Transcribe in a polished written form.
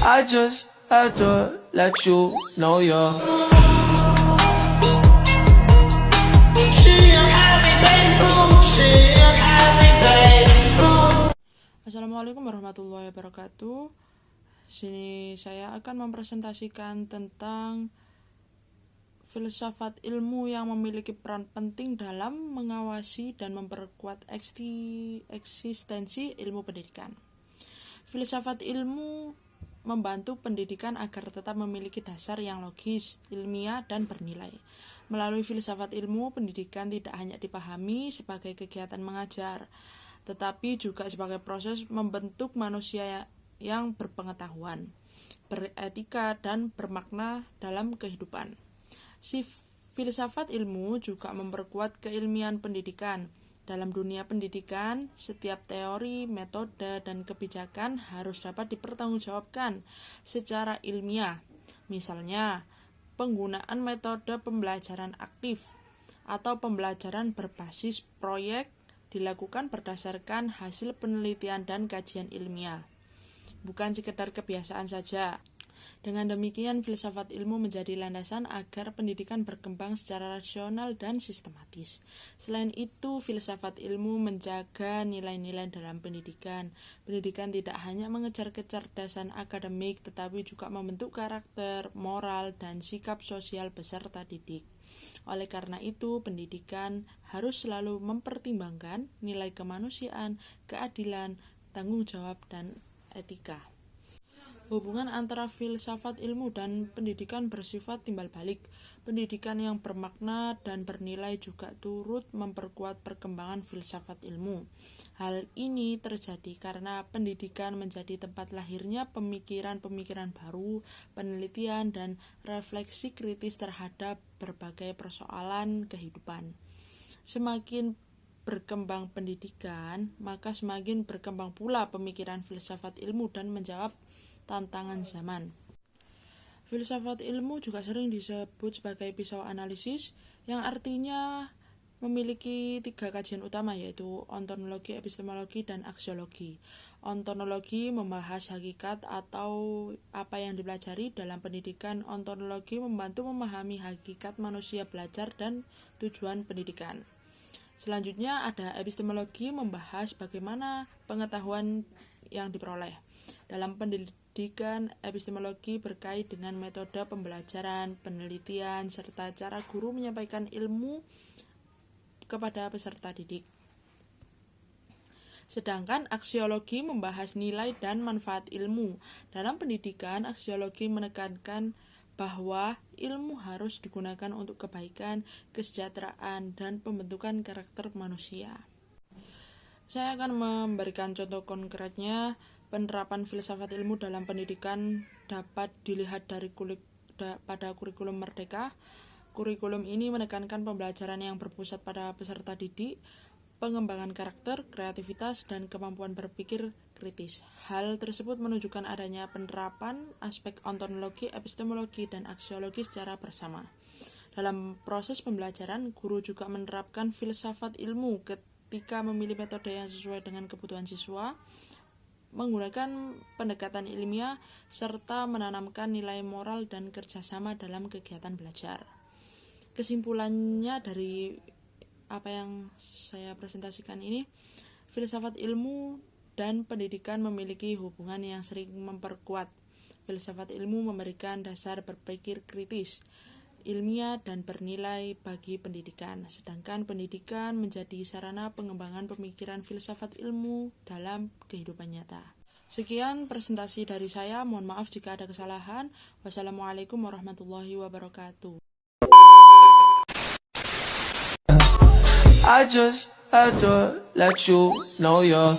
I just had to let you know you're. Assalamualaikum warahmatullahi wabarakatuh. Sini saya akan mempresentasikan tentang filsafat ilmu yang memiliki peran penting dalam mengawasi dan memperkuat eksistensi ilmu pendidikan. Filsafat ilmu membantu pendidikan agar tetap memiliki dasar yang logis, ilmiah, dan bernilai. Melalui filsafat ilmu, pendidikan tidak hanya dipahami sebagai kegiatan mengajar, tetapi juga sebagai proses membentuk manusia yang berpengetahuan, beretika, dan bermakna dalam kehidupan. Filsafat ilmu juga memperkuat keilmian pendidikan. Dalam dunia pendidikan, setiap teori, metode, dan kebijakan harus dapat dipertanggungjawabkan secara ilmiah. Misalnya, penggunaan metode pembelajaran aktif atau pembelajaran berbasis proyek dilakukan berdasarkan hasil penelitian dan kajian ilmiah, bukan sekedar kebiasaan saja. Dengan demikian, filsafat ilmu menjadi landasan agar pendidikan berkembang secara rasional dan sistematis. Selain itu, filsafat ilmu menjaga nilai-nilai dalam pendidikan. Pendidikan tidak hanya mengejar kecerdasan akademik, tetapi juga membentuk karakter, moral, dan sikap sosial peserta didik. Oleh karena itu, pendidikan harus selalu mempertimbangkan nilai kemanusiaan, keadilan, tanggung jawab, dan etika. Hubungan antara filsafat ilmu dan pendidikan bersifat timbal balik. Pendidikan yang bermakna dan bernilai juga turut memperkuat perkembangan filsafat ilmu. Hal ini terjadi karena pendidikan menjadi tempat lahirnya pemikiran-pemikiran baru, penelitian, dan refleksi kritis terhadap berbagai persoalan kehidupan. Semakin berkembang pendidikan, maka semakin berkembang pula pemikiran filsafat ilmu dan menjawab tantangan zaman. Filsafat ilmu juga sering disebut sebagai pisau analisis, yang artinya memiliki 3 kajian utama, yaitu ontologi, epistemologi, dan aksiologi. Ontologi membahas hakikat atau apa yang dipelajari dalam pendidikan. Ontologi membantu memahami hakikat manusia belajar dan tujuan pendidikan. Selanjutnya ada epistemologi, membahas bagaimana pengetahuan yang diperoleh. Dalam pendidikan, epistemologi berkait dengan metode pembelajaran, penelitian, serta cara guru menyampaikan ilmu kepada peserta didik. Sedangkan aksiologi membahas nilai dan manfaat ilmu. Dalam pendidikan, aksiologi menekankan bahwa ilmu harus digunakan untuk kebaikan, kesejahteraan, dan pembentukan karakter manusia. Saya akan memberikan contoh konkretnya. Penerapan filsafat ilmu dalam pendidikan dapat dilihat dari pada kurikulum Merdeka. Kurikulum ini menekankan pembelajaran yang berpusat pada peserta didik, pengembangan karakter, kreativitas, dan kemampuan berpikir kritis. Hal tersebut menunjukkan adanya penerapan aspek ontologi, epistemologi, dan aksiologi secara bersama. Dalam proses pembelajaran, guru juga menerapkan filsafat ilmu ketika memilih metode yang sesuai dengan kebutuhan siswa, menggunakan pendekatan ilmiah, serta menanamkan nilai moral dan kerjasama dalam kegiatan belajar. Kesimpulannya dari apa yang saya presentasikan ini, filsafat ilmu dan pendidikan memiliki hubungan yang sering memperkuat. Filsafat ilmu memberikan dasar berpikir kritis, ilmiah, dan bernilai bagi pendidikan, sedangkan pendidikan menjadi sarana pengembangan pemikiran filsafat ilmu dalam kehidupan nyata. Sekian presentasi dari saya, mohon maaf jika ada kesalahan. Wassalamualaikum warahmatullahi wabarakatuh. I just had to let you know you're.